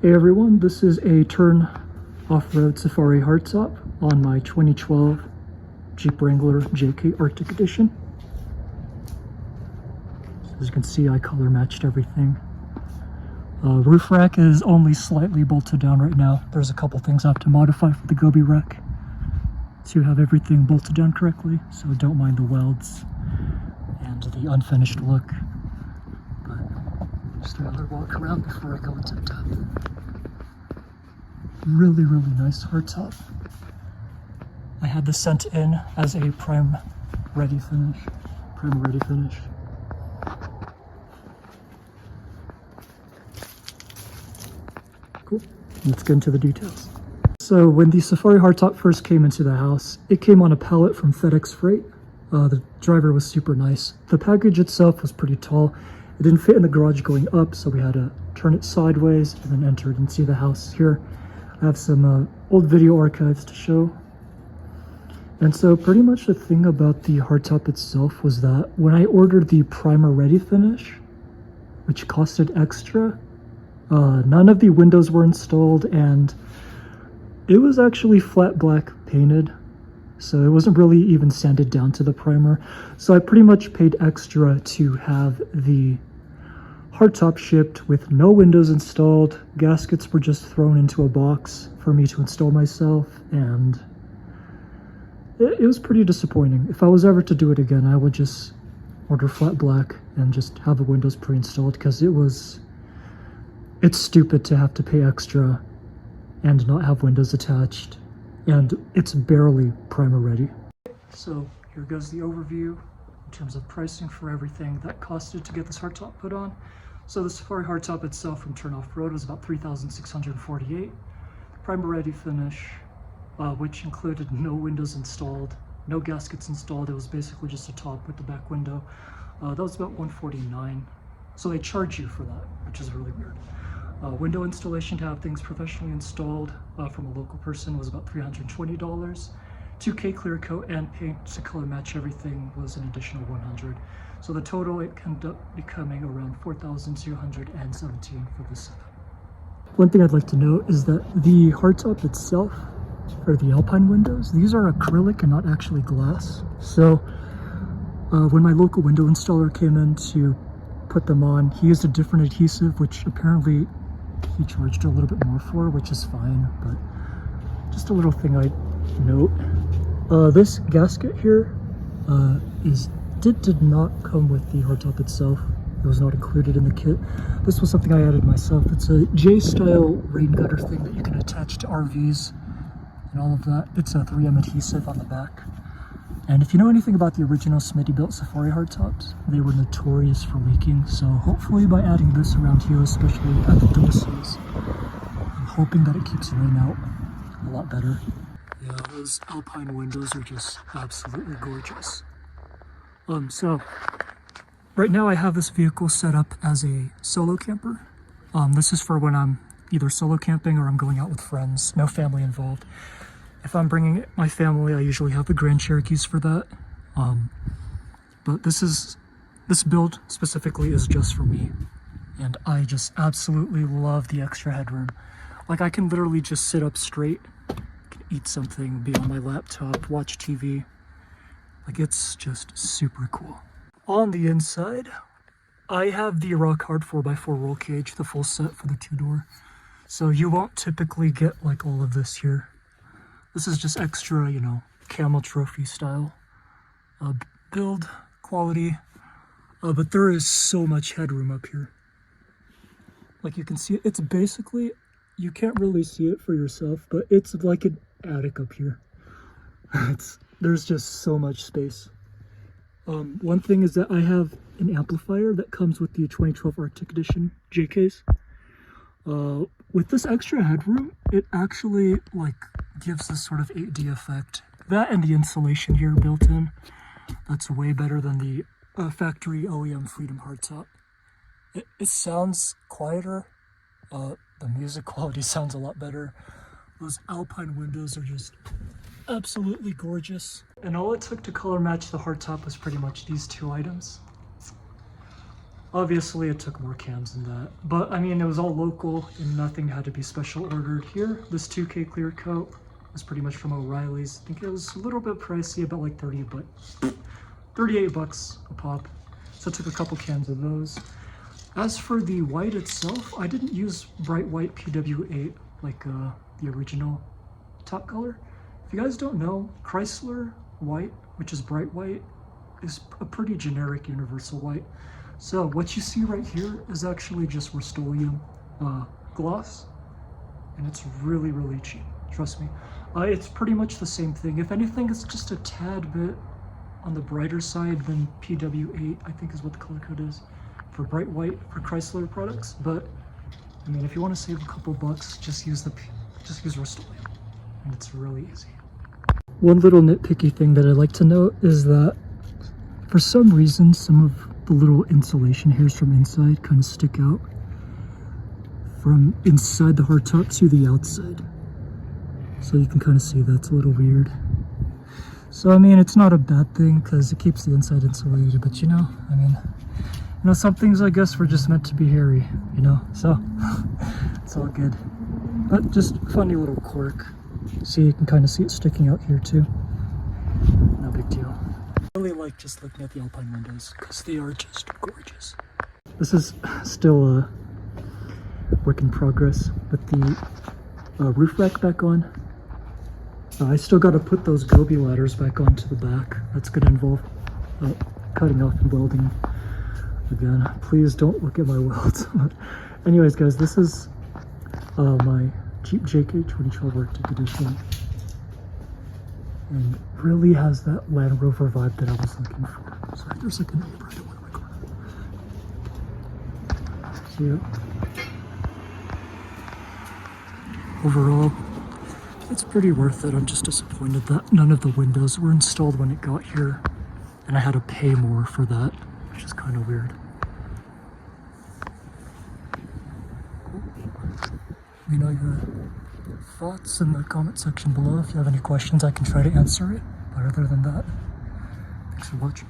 Hey everyone, this is a Turn Off-Road Safari Hardtop on my 2012 Jeep Wrangler JK Arctic Edition. So as you can see, I color matched everything. Roof rack is only slightly bolted down right now. There's a couple things I have to modify for the Gobi rack to have everything bolted down correctly, so don't mind the welds and the unfinished look. But just another walk around before I go into depth. Really nice hardtop. I had this sent in as a prime ready finish. Cool. Let's get into the details. So when the Safari hardtop first came into the house, it came on a pallet from FedEx Freight. The driver was super nice. The package itself was pretty tall. It didn't fit in the garage going up, so we had to turn it sideways and then enter it and see the house here. I have some old video archives to show. And so pretty much the thing about the hardtop itself was that when I ordered the primer ready finish, which costed extra, none of the windows were installed and it was actually flat black painted. So it wasn't really even sanded down to the primer. So I pretty much paid extra to have the hardtop shipped with no windows installed. Gaskets were just thrown into a box for me to install myself, and it was pretty disappointing. If I was ever to do it again, I would just order flat black and just have the windows pre-installed, because it's stupid to have to pay extra and not have windows attached, and it's barely primer ready. So here goes the overview in terms of pricing for everything that costed to get this hardtop put on. So the Safari hardtop itself from Turn Off-Road was about $3,648. Primer ready finish, which included no windows installed, no gaskets installed. It was basically just a top with the back window. That was about $149. So they charge you for that, which is really weird. Window installation to have things professionally installed from a local person was about $320. 2K clear coat and paint to color match everything was an additional $100. So the total, it ended up becoming around $4,217 for this setup. One thing I'd like to note is that the hardtop itself, or the Alpine windows, these are acrylic and not actually glass. So when my local window installer came in to put them on, he used a different adhesive, which apparently he charged a little bit more for, which is fine, but just a little thing I'd note. This gasket here did not come with the hardtop itself. It was not included in the kit. This was something I added myself. It's a J-style rain gutter thing that you can attach to RVs and all of that. It's a 3M adhesive on the back. And if you know anything about the original Smitty-built Safari hardtops, they were notorious for leaking. So hopefully by adding this around here, especially at the doorsills, I'm hoping that it keeps the rain out a lot better. Yeah, those Alpine windows are just absolutely gorgeous. So right now I have this vehicle set up as a solo camper. This is for when I'm either solo camping or I'm going out with friends, no family involved. If I'm bringing my family, I usually have the Grand Cherokees for that. But this build specifically is just for me. And I just absolutely love the extra headroom. Like, I can literally just sit up straight, eat something, be on my laptop, watch TV. Like, it's just super cool. On the inside, I have the rock hard 4x4 roll cage, the full set for the 2-door. So you won't typically get like all of this here. This is just extra, you know, camel trophy style build quality. But there is so much headroom up here. Like, you can see it. It's basically, you can't really see it for yourself, but it's like an attic up here. There's just so much space. One thing is that I have an amplifier that comes with the 2012 Arctic Edition JKs. With this extra headroom, it actually like gives this sort of 8D effect. That and the insulation here built in, that's way better than the factory OEM Freedom hardtop. It sounds quieter. The music quality sounds a lot better. Those Alpine windows are just absolutely gorgeous. And all it took to color match the hardtop was pretty much these two items. Obviously, it took more cams than that. But, I mean, it was all local and nothing had to be special ordered here. This 2K clear coat was pretty much from O'Reilly's. I think it was a little bit pricey, about like 38 bucks a pop. So I took a couple cans of those. As for the white itself, I didn't use bright white PW8 like the original top color. If you guys don't know, Chrysler white, which is bright white, is a pretty generic universal white. So what you see right here is actually just Rust-Oleum gloss, and it's really, really cheap, trust me. It's pretty much the same thing. If anything, it's just a tad bit on the brighter side than PW8, I think is what the color code is for bright white for Chrysler products. But I mean, if you want to save a couple bucks, just use Rust-Oleum, and it's really easy. One little nitpicky thing that I'd like to note is that for some reason, some of the little insulation hairs from inside kind of stick out from inside the hardtop to the outside. So you can kind of see that's a little weird. So I mean, it's not a bad thing because it keeps the inside insulated, but you know, I mean, you know, some things I guess were just meant to be hairy, you know, so it's all good. But just funny little quirk. See, you can kind of see it sticking out here too. No big deal. I really like just looking at the Alpine windows because they are just gorgeous. This is still a work in progress with the roof rack back on. I still got to put those Gobi ladders back onto the back. That's going to involve cutting off and welding again. Please don't look at my welds. Anyways, guys, this is my Jeep JK 2012 Arctic Edition. And really has that Land Rover vibe that I was looking for. Sorry, there's like a neighbor I don't want to record. So yeah. Overall, it's pretty worth it. I'm just disappointed that none of the windows were installed when it got here. And I had to pay more for that, which is kind of weird. Let me know your thoughts in the comment section below. If you have any questions, I can try to answer it. But other than that, thanks for watching.